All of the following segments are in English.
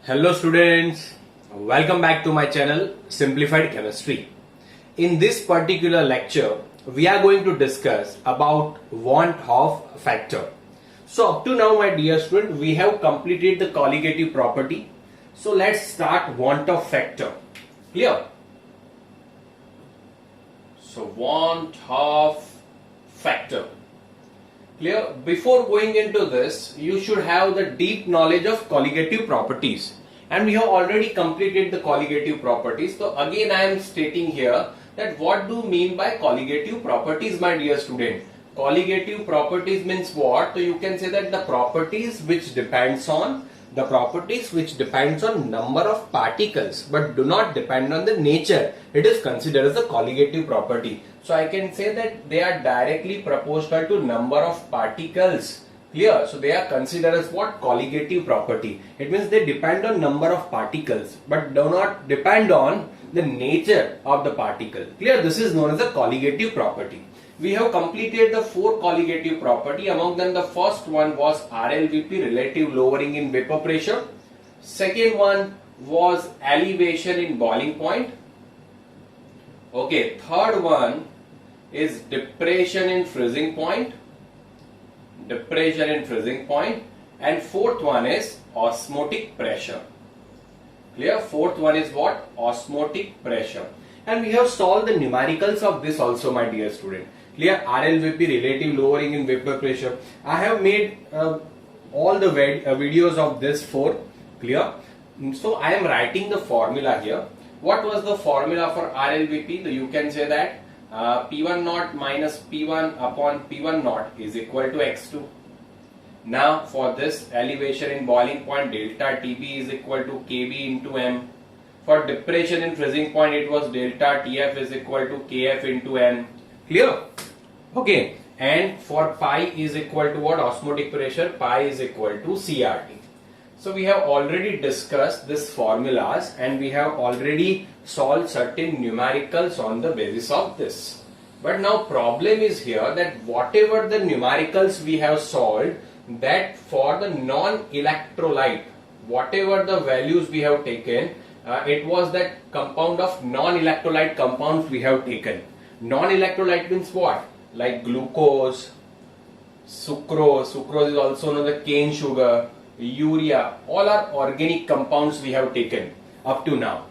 Hello students, welcome back to my channel Simplified Chemistry. In this particular lecture, we are going to discuss about Vant Hoff Factor. So up to now my dear student, we have completed the colligative property. So let's start Vant Hoff Factor. Clear? So Vant Hoff Factor. Clear? Before going into this, you should have the deep knowledge of colligative properties. And we have already completed the colligative properties. So again I am stating here that what do you mean by colligative properties, my dear student? Colligative properties means what? So you can say that the properties which depends on number of particles but do not depend on the nature. It is considered as a colligative property. So I can say that they are directly proportional to number of particles. Clear? So they are considered as what? Colligative property. It means they depend on number of particles but do not depend on the nature of the particle. Clear? This is known as a colligative property. We have completed the 4 colligative property. Among them the first one was RLVP, relative lowering in vapor pressure. Second one was elevation in boiling point. Okay, third one is depression in freezing point. And fourth one is osmotic pressure. Clear? Fourth one is what? Osmotic pressure. And we have solved the numericals of this also, my dear student. Clear? RLVP, relative lowering in vapor pressure. I have made all the videos of this 4. Clear? So I am writing the formula here. What was the formula for RLVP? So you can say that P1 naught minus P1 upon P1 naught is equal to X2. Now for this elevation in boiling point, delta TB is equal to KB into M. For depression in freezing point, it was delta TF is equal to KF into N. Clear? Okay. And for pi is equal to what? Osmotic pressure. Pi is equal to CRT. So we have already discussed these formulas and we have already solved certain numericals on the basis of this. But now problem is here that whatever the numericals we have solved, that for the non-electrolyte, whatever the values we have taken, it was that compound of non-electrolyte compounds we have taken. Non-electrolyte means what? Like glucose, sucrose is also known as cane sugar, urea, all are organic compounds we have taken up to now.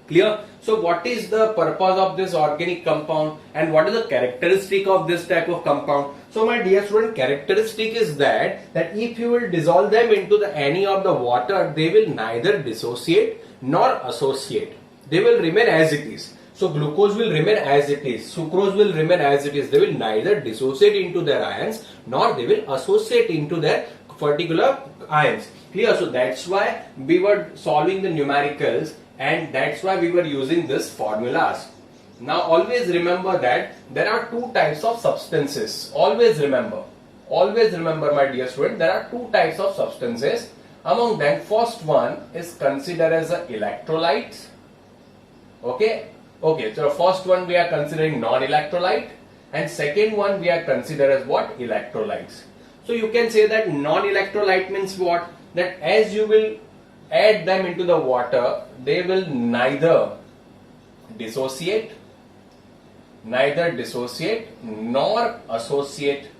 Clear? So what is the purpose of this organic compound and what is the characteristic of this type of compound? So my dear student, characteristic is that if you will dissolve them into any of the water, they will neither dissociate nor associate. They will remain as it is. So glucose will remain as it is, sucrose will remain as it is. They will neither dissociate into their ions nor they will associate into their particular ions. Clear? So that's why we were solving the numericals and that's why we were using this formulas. Now always remember that there are 2 types of substances. Always remember my dear student, there are 2 types of substances. Among them, first one is considered as an electrolyte. Okay, so the first one we are considering non-electrolyte and second one we are considered as what? Electrolytes. So you can say that non-electrolyte means what? That as you will add them into the water, they will neither dissociate nor associate.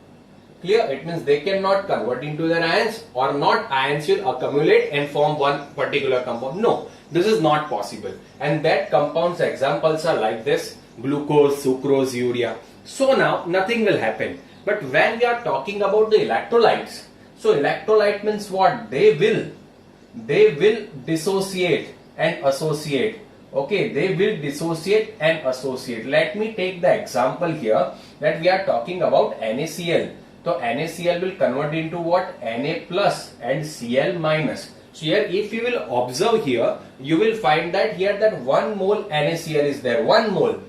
Clear? It means they cannot convert into their ions or not ions will accumulate and form one particular compound. No, this is not possible. And that compounds examples are like this: glucose, sucrose, urea. So now nothing will happen. But when we are talking about the electrolytes, so electrolyte means what? They will dissociate and associate. Okay, they will dissociate and associate. Let me take the example here that we are talking about NaCl. So NaCl will convert into what? Na plus and Cl minus. So here if you will observe here, you will find that here that 1 mole NaCl is there, 1 mole.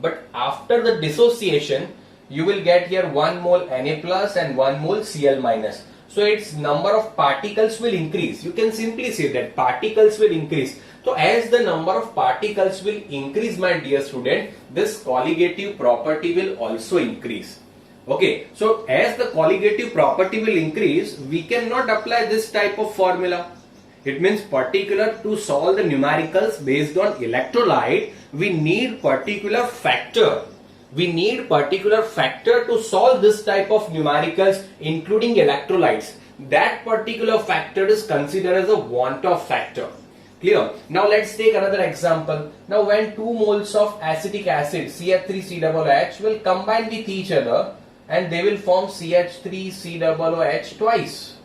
But after the dissociation, you will get here 1 mole Na plus and 1 mole Cl minus. So its number of particles will increase. You can simply say that particles will increase. So as the number of particles will increase, my dear student, this colligative property will also increase. Okay, so as the colligative property will increase, we cannot apply this type of formula. It means particular to solve the numericals based on electrolyte, we need particular factor. We need particular factor to solve this type of numericals including electrolytes. That particular factor is considered as a Vant Hoff factor. Clear? Now let's take another example. Now when 2 moles of acetic acid CH3COOH will combine with each other and they will form CH3COOH twice.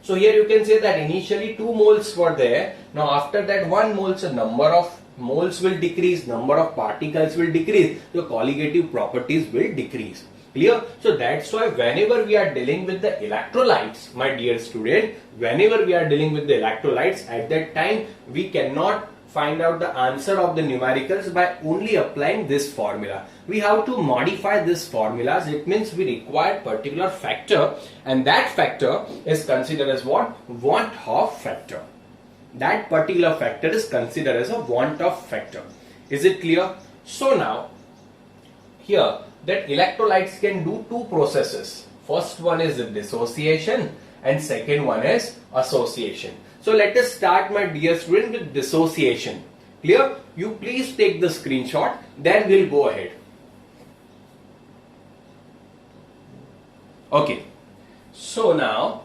So here you can say that initially 2 moles were there. Now after that 1 mole, so number of moles will decrease, number of particles will decrease, the colligative properties will decrease. Clear? So that's why whenever we are dealing with the electrolytes, my dear student, whenever we are dealing with the electrolytes, at that time we cannot find out the answer of the numericals by only applying this formula. We have to modify this formulas. It means we require particular factor, and that factor is considered as what? Vant Hoff factor. That particular factor is considered as a Vant Hoff factor. Is it clear? So now here that electrolytes can do 2 processes. First one is the dissociation and second one is association. So let us start, my dear student, with dissociation. Clear? You please take the screenshot, then we'll go ahead. Okay. So now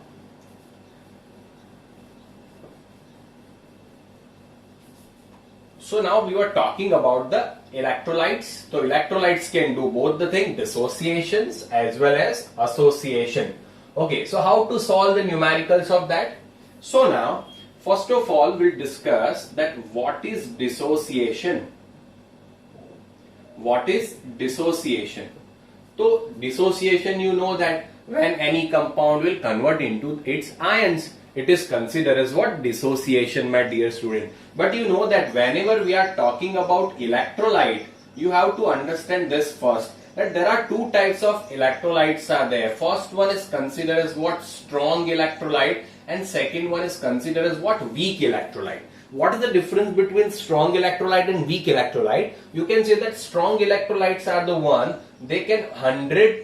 we were talking about the electrolytes. So electrolytes can do both the thing, dissociations as well as association. Okay, so how to solve the numericals of that? So now, first of all, we'll discuss that what is dissociation. What is dissociation? So dissociation, you know that when any compound will convert into its ions, it is considered as what? Dissociation, my dear student. But you know that whenever we are talking about electrolyte, you have to understand this first, that there are 2 types of electrolytes are there. First one is considered as what? Strong electrolyte, and second one is considered as what? Weak electrolyte. What is the difference between strong electrolyte and weak electrolyte? You can say that strong electrolytes are the one, they can 100%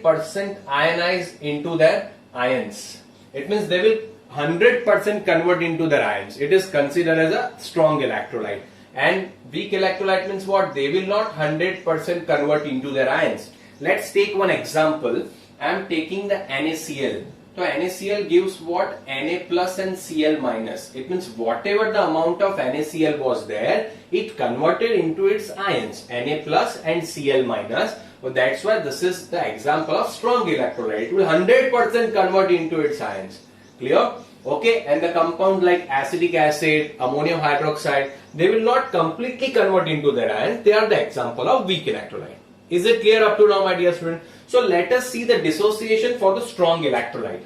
ionize into their ions. It means they will 100% convert into their ions. It is considered as a strong electrolyte. And weak electrolyte means what? They will not 100% convert into their ions. Let's take one example. I am taking the NaCl. So NaCl gives what? Na plus and Cl minus. It means whatever the amount of NaCl was there, it converted into its ions, Na plus and Cl minus. So that's why this is the example of strong electrolyte. It will 100% convert into its ions. Clear? Okay, and the compound like acetic acid, ammonium hydroxide, they will not completely convert into their ions. They are the example of weak electrolyte. Is it clear up to now, my dear student? So let us see the dissociation for the strong electrolyte.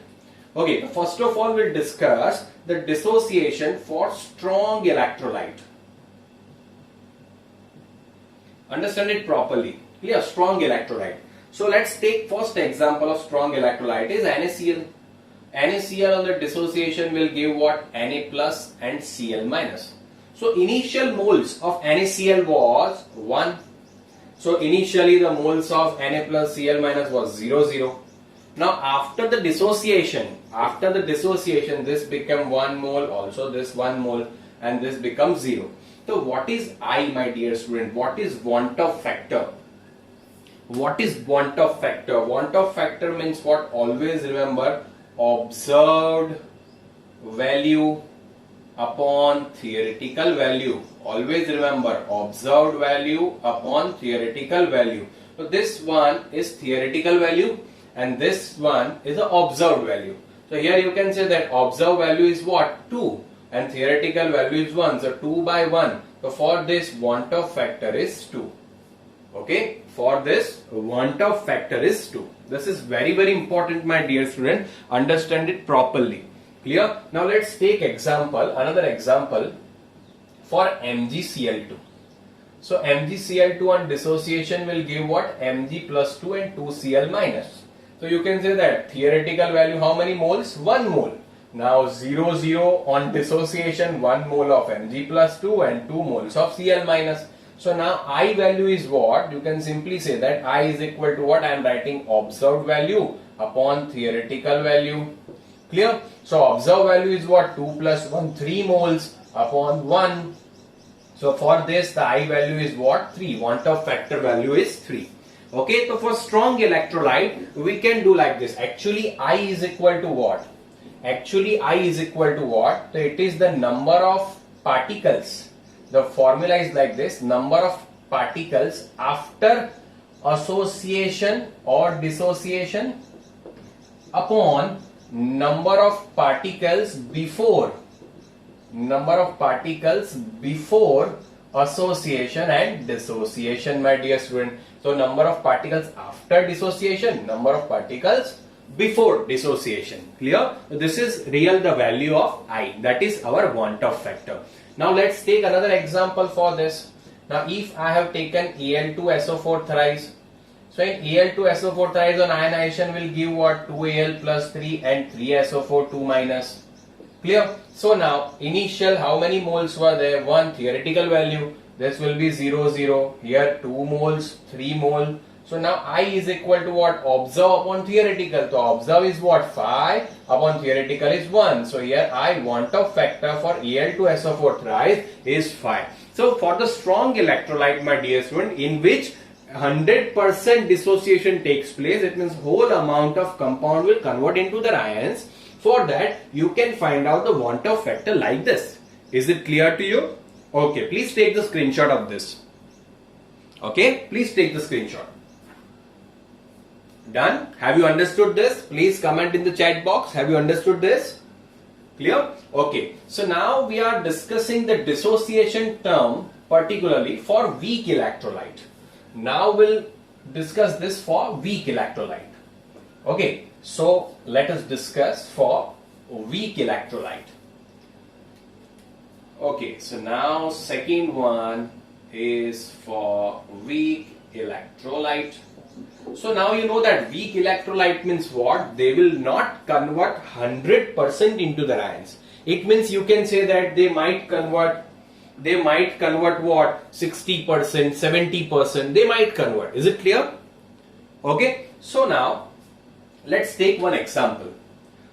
Okay, first of all we'll discuss the dissociation for strong electrolyte. Understand it properly. Clear? Strong electrolyte. So let's take first example of strong electrolyte is NaCl. NaCl on the dissociation will give what? Na plus and Cl minus. So initial moles of NaCl was 1. So initially the moles of Na plus Cl minus was 0, 0. Now after the dissociation, this became 1 mole, also this 1 mole, and this becomes 0. So what is I, my dear student? What is Vant Hoff factor? What is Vant Hoff factor? Vant Hoff factor means what? Always remember, observed value upon theoretical value. Always remember, observed value upon theoretical value. So this one is theoretical value and this one is the observed value. So here you can say that observed value is what? 2 and theoretical value is 1. So 2 by 1. So for this Vant Hoff factor is 2. Okay, for this Vant Hoff factor is 2. This is very, very important, my dear student. Understand it properly. Clear? Now let's take another example for MgCl2. So MgCl2 on dissociation will give what? Mg plus 2 and 2Cl minus. So you can say that theoretical value, how many moles? 1 mole. Now 0, 0 on dissociation, 1 mole of Mg plus 2 and 2 moles of Cl minus. So now I value is what? You can simply say that I is equal to what? I am writing observed value upon theoretical value. Clear? So observed value is what? 2 plus 1, 3 moles upon 1. So for this the I value is what? 3. Vant Hoff factor value is 3. Okay, so for strong electrolyte we can do like this. Actually I is equal to what? Actually I is equal to what? So it is the number of particles. The formula is like this: number of particles after association or dissociation upon number of particles before association and dissociation, my dear student. So number of particles after dissociation, number of particles before dissociation. Clear? This is real the value of I, that is our Vant Hoff factor. Now let's take another example for this. Now if I have taken Al2SO4 thrice, so in Al2SO4 thrice on ionization will give what? 2Al plus 3 and 3SO4 2 minus. Clear? So now initial how many moles were there? 1 theoretical value. This will be 0 0. Here 2 moles, 3 mole. So now I is equal to what? Observe upon theoretical. So observe is what? 5 upon theoretical is 1. So here I Vant Hoff factor for Al2SO4 thrice is 5. So for the strong electrolyte, my dear student, in which 100% dissociation takes place, it means whole amount of compound will convert into the ions. For that you can find out the Vant Hoff factor like this. Is it clear to you? Okay, please take the screenshot of this. Okay, please take the screenshot. Done? Have you understood this? Please comment in the chat box. Have you understood this? Clear? Okay. So now we are discussing the dissociation term particularly for weak electrolyte. Now we'll discuss this for weak electrolyte. Okay. So let us discuss for weak electrolyte. Okay. So now second one is for weak electrolyte. So now you know that weak electrolyte means what? They will not convert 100% into the ions. It means you can say that they might convert what? 60%, 70%, they might convert. Is it clear? Okay. So now let's take one example.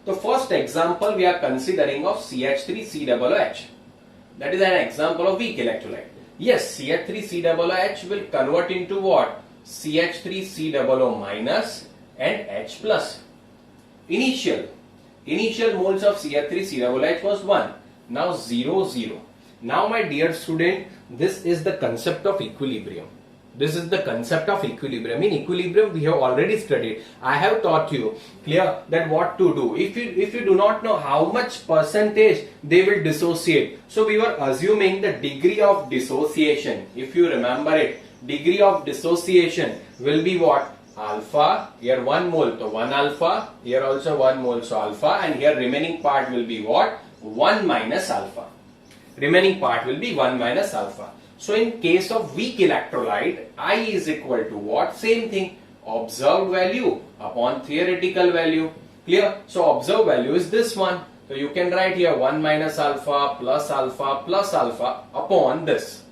The first example we are considering of CH3COOH. That is an example of weak electrolyte. Yes, CH3COOH will convert into what? CH3COO minus and H plus. Initial moles of CH3COOH was 1. Now 0 0. Now my dear student, this is the concept of equilibrium. This is the concept of equilibrium. In equilibrium we have already studied. I have taught you clear that what to do. If you do not know how much percentage they will dissociate. So we were assuming the degree of dissociation. If you remember it, degree of dissociation will be what? Alpha. Here 1 mole, so 1 alpha. Here also 1 mole, so alpha. And here remaining part will be what? 1 minus alpha. Remaining part will be 1 minus alpha. So in case of weak electrolyte, I is equal to what? Same thing. Observed value upon theoretical value. Clear? So observed value is this one. So you can write here 1 minus alpha plus alpha upon this.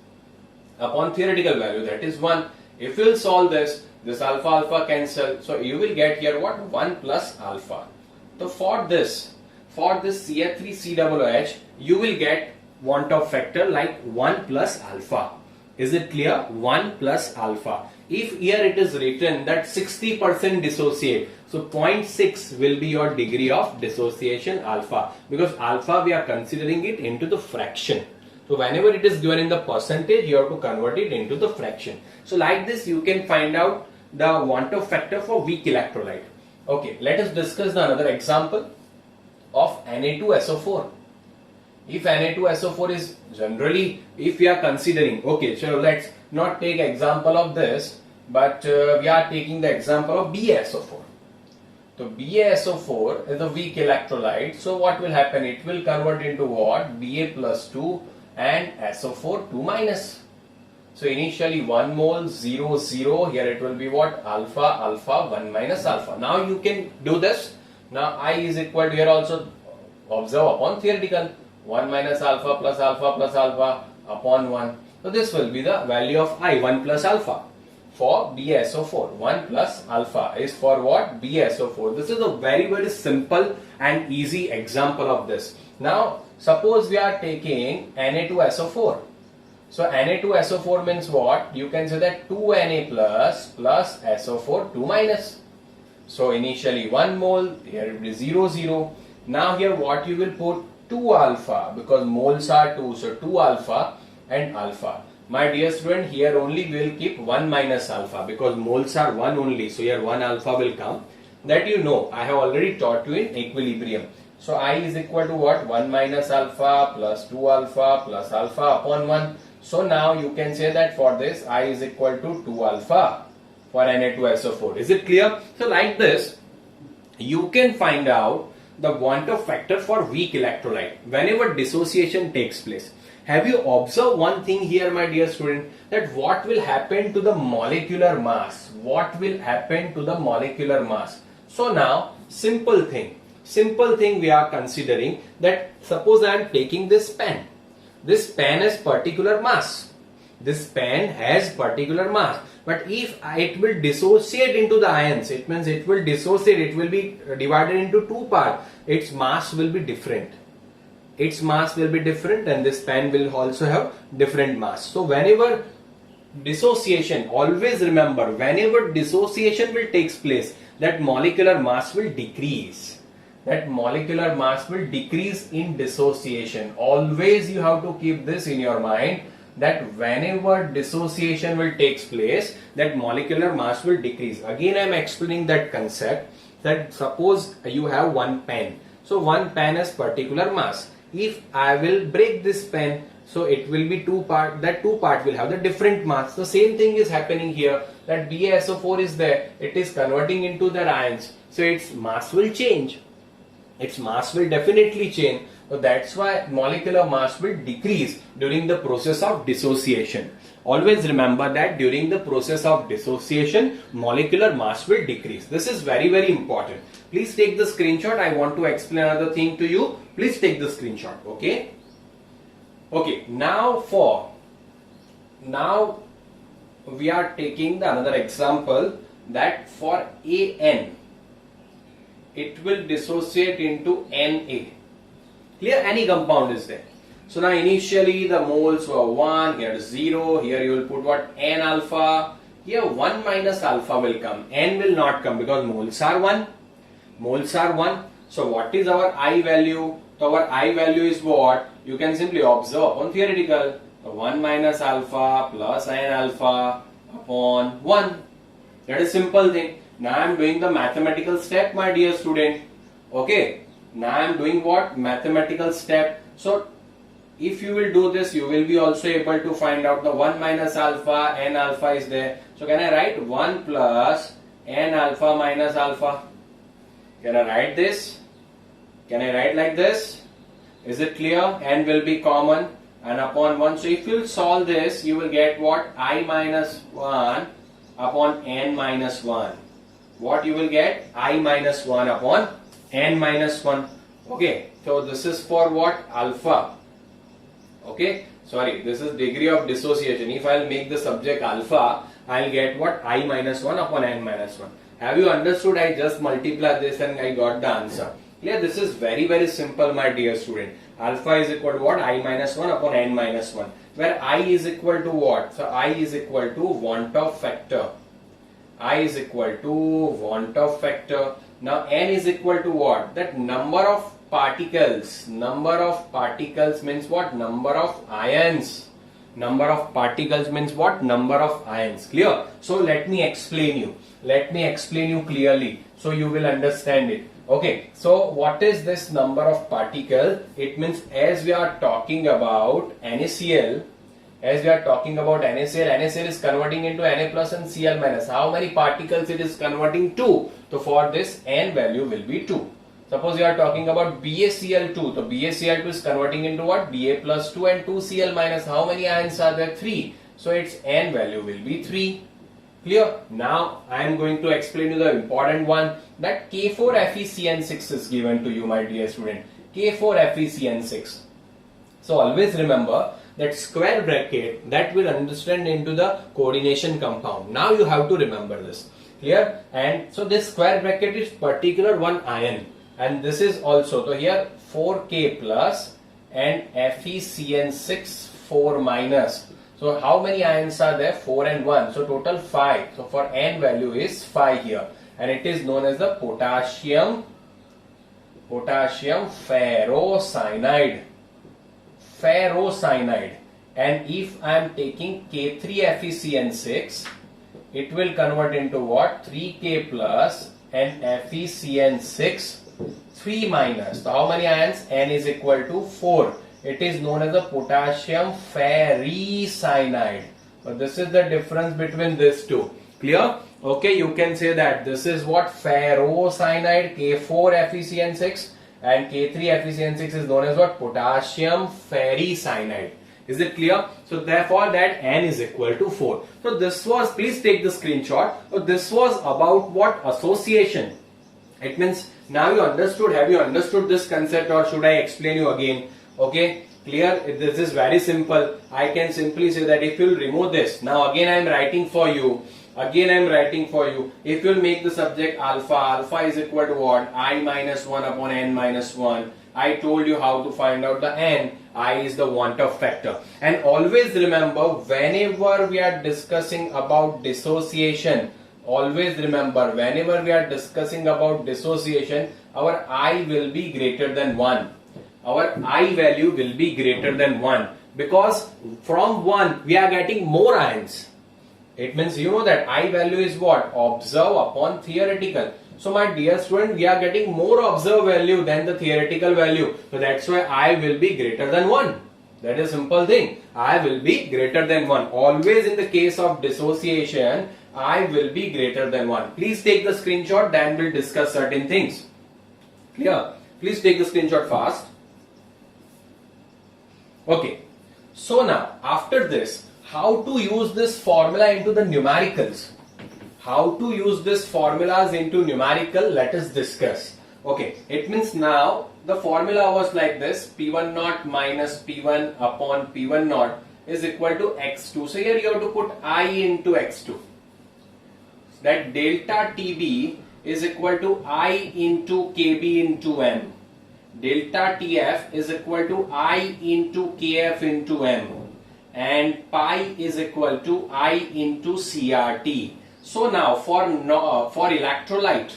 Upon theoretical value, that is 1. If you will solve this alpha cancel. So you will get here what? 1 plus alpha. So for this CH3COOH, you will get Vant Hoff factor like 1 plus alpha. Is it clear? 1 plus alpha. If here it is written that 60% dissociate, so 0.6 will be your degree of dissociation alpha, because alpha we are considering it into the fraction. So whenever it is given in the percentage, you have to convert it into the fraction. So like this you can find out the Vant Hoff factor for weak electrolyte. Okay, let us discuss the another example of Na2SO4. If Na2SO4 is generally, if we are considering, okay, so let's not take example of this, but we are taking the example of BaSO4. So BaSO4 is a weak electrolyte. So what will happen? It will convert into what? Ba plus 2 and SO4 2 minus. So initially 1 mole 0 0. Here it will be what? Alpha 1 minus alpha. Now you can do this. Now I is equal to, here also observe upon theoretical, 1 minus alpha plus alpha upon 1. So this will be the value of I, 1 plus alpha. for BSO4. 1 plus alpha is for what? BSO4. This is a very simple and easy example of this. Now suppose we are taking Na2SO4. So Na2SO4 means what? You can say that 2Na plus SO4 2 minus. So initially 1 mole, here it will be 0 0. Now here what you will put? 2 alpha, because moles are 2, so 2 alpha and alpha. My dear student, here only we will keep 1 minus alpha because moles are 1 only, so here 1 alpha will come. That you know, I have already taught you in equilibrium. So I is equal to what? 1 minus alpha plus 2 alpha plus alpha upon 1. So now you can say that for this I is equal to 2 alpha for Na2SO4. Is it clear? So like this, you can find out the Vant Hoff factor for weak electrolyte whenever dissociation takes place. Have you observed one thing here, my dear student, that what will happen to the molecular mass? What will happen to the molecular mass? So now, simple thing we are considering that suppose I am taking this pen. This pen has particular mass. This pen has particular mass. But if it will dissociate into the ions, it means it will dissociate, it will be divided into two parts. Its mass will be different. Its mass will be different and this pen will also have different mass. So whenever dissociation, always remember, whenever dissociation will take place, that molecular mass will decrease. That molecular mass will decrease in dissociation. Always you have to keep this in your mind, that whenever dissociation will take place, that molecular mass will decrease. Again I am explaining that concept, that suppose you have one pen. So one pen has particular mass. If I will break this pen, so it will be two part, that two part will have the different mass. The same thing is happening here, that BaSO4 is there, it is converting into the ions, so its mass will change. Its mass will definitely change. So that's why molecular mass will decrease during the process of dissociation. Always remember that during the process of dissociation, molecular mass will decrease. This is very important. Please take the screenshot. I want to explain another thing to you. Please take the screenshot. Okay. Okay. Now we are taking another example, that for An, it will dissociate into Na. Clear? Any compound is there. So now initially the moles were 1, here 0, here you will put what? N alpha. Here 1 minus alpha will come. N will not come because moles are 1. Moles are 1. So what is our I value? So our I value is what? You can simply observe on theoretical. So 1 minus alpha plus N alpha upon 1. That is simple thing. Now I am doing the mathematical step, my dear student. Okay. Now I am doing what? Mathematical step. So if you will do this, you will be also able to find out the 1 minus alpha, N alpha is there. So can I write 1 plus N alpha minus alpha? Can I write this? Can I write like this? Is it clear? N will be common and upon 1. So if you will solve this, you will get what? I minus 1 upon N minus 1. What you will get? I minus 1 upon N minus 1. Okay, so this is for what? Alpha. Okay, sorry, this is degree of dissociation. If I will make the subject alpha, I will get what? I minus 1 upon N minus 1. Have you understood? I just multiply this and I got the answer. Clear? This is very simple, my dear student. Alpha is equal to what? I minus 1 upon N minus 1. Where I is equal to what? So I is equal to Vant Hoff factor. I is equal to Vant Hoff factor. Now N is equal to what? That number of particles. Number of particles means what? Number of ions. Number of particles means what? Number of ions. Clear? So let me explain you. Let me explain you clearly so you will understand it. Okay, so what is this number of particles? It means as we are talking about NaCl, NaCl is converting into Na plus and Cl minus. How many particles it is converting to? So for this N value will be 2. Suppose you are talking about BaCl2. So BaCl2 is converting into what? Ba plus 2 and 2Cl minus. How many ions are there? 3. So its N value will be 3. Clear? Now I am going to explain you the important one, that K4FeCN6 is given to you, my dear student. K4FeCN6. So always remember that square bracket that will understand into the coordination compound. Now you have to remember this. Clear? And so this square bracket is particular one ion, and this is also, so here 4K plus and FeCN6 4 minus. So how many ions are there? 4 and 1. So total 5. So for N value is 5 here, and it is known as the potassium ferrocyanide. And if I am taking K3 FeCN6, it will convert into what? 3K plus and FeCN6 3 minus. So how many ions? N is equal to 4. It is known as the potassium ferricyanide. So this is the difference between these two. Clear? Okay, you can say that this is what? Ferrocyanide, K4 FeCN6, and K3 FeCN6 is known as what? Potassium ferricyanide. Is it clear? So therefore that N is equal to 4. So this was, please take the screenshot. So this was about what? Association. It means now you understood. Have you understood this concept, or should I explain you again? Okay, clear? This is very simple. I can simply say that if you'll remove this, now again I am writing for you. If you'll make the subject alpha is equal to what? I minus 1 upon N minus 1. I told you how to find out the N. I is the Vant Hoff factor. And always remember, whenever we are discussing about dissociation, our I will be greater than 1. Our I value will be greater than 1, because from 1 we are getting more ions. It means you know that I value is what? Observe upon theoretical. So my dear student, we are getting more observed value than the theoretical value. So that's why I will be greater than 1. That is a simple thing. I will be greater than 1. Always in the case of dissociation, I will be greater than 1. Please take the screenshot, then we'll discuss certain things. Clear? Please take the screenshot fast. Okay. So now, after this, how to use this formula into the numericals? How to use these formulas into numerical? Let us discuss. Okay, it means now the formula was like this: P1 naught minus P1 upon P1 naught is equal to X2. So here you have to put I into X2. That delta TB is equal to I into KB into M. Delta TF is equal to I into KF into M. And pi is equal to I into CRT. So now for electrolyte,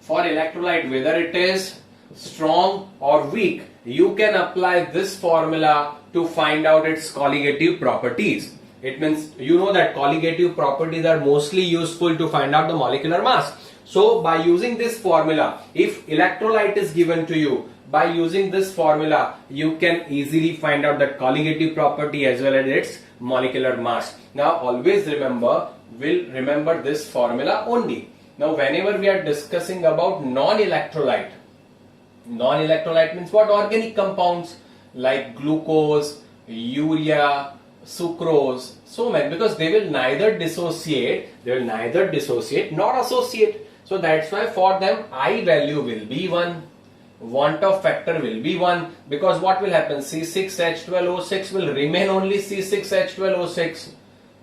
whether it is strong or weak, you can apply this formula to find out its colligative properties. It means you know that colligative properties are mostly useful to find out the molecular mass. So by using this formula, if electrolyte is given to you, by using this formula, you can easily find out the colligative property as well as its molecular mass. Now always remember, remember this formula only. Now whenever we are discussing about non-electrolyte means what? Organic compounds like glucose, urea, sucrose, so many, because they will neither dissociate nor associate. So that's why for them I value will be 1. Vant Hoff factor will be 1, because what will happen? C6H12O6 will remain only C6H12O6.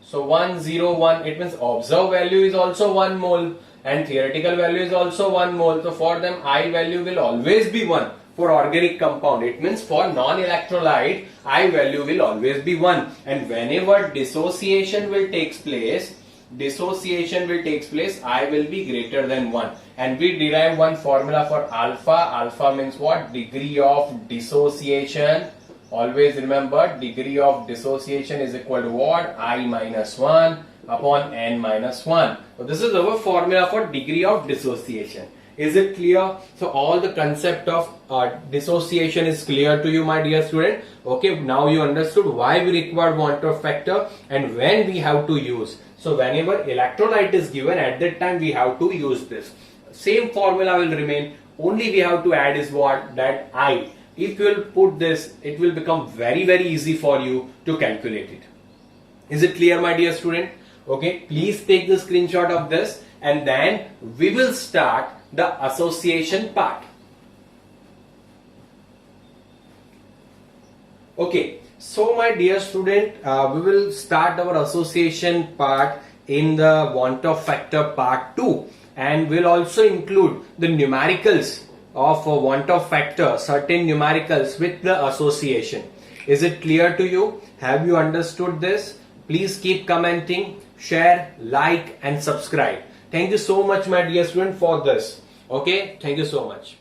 So 1, 0, 1, it means observed value is also 1 mole and theoretical value is also 1 mole. So for them I value will always be 1 for organic compound. It means for non-electrolyte I value will always be 1. And whenever dissociation will take place, I will be greater than 1. And we derive one formula for alpha. Alpha means what? Degree of dissociation. Always remember, degree of dissociation is equal to what? I minus 1 upon N minus 1. So this is our formula for degree of dissociation. Is it clear? So all the concept of dissociation is clear to you, my dear student. Okay, now you understood why we require Vant Hoff factor and when we have to use. So whenever electrolyte is given, at that time we have to use this. Same formula will remain. Only we have to add is what? That I. If you will put this, it will become very easy for you to calculate it. Is it clear, my dear student? Okay, please take the screenshot of this and then we will start the association part. Okay, so my dear student, we will start our association part in the Vant Hoff Factor part 2, and we'll also include the numericals of Vant Hoff Factor, certain numericals with the association. Is it clear to you? Have you understood this? Please keep commenting, share, like and subscribe. Thank you so much my dear student for this. Okay, thank you so much.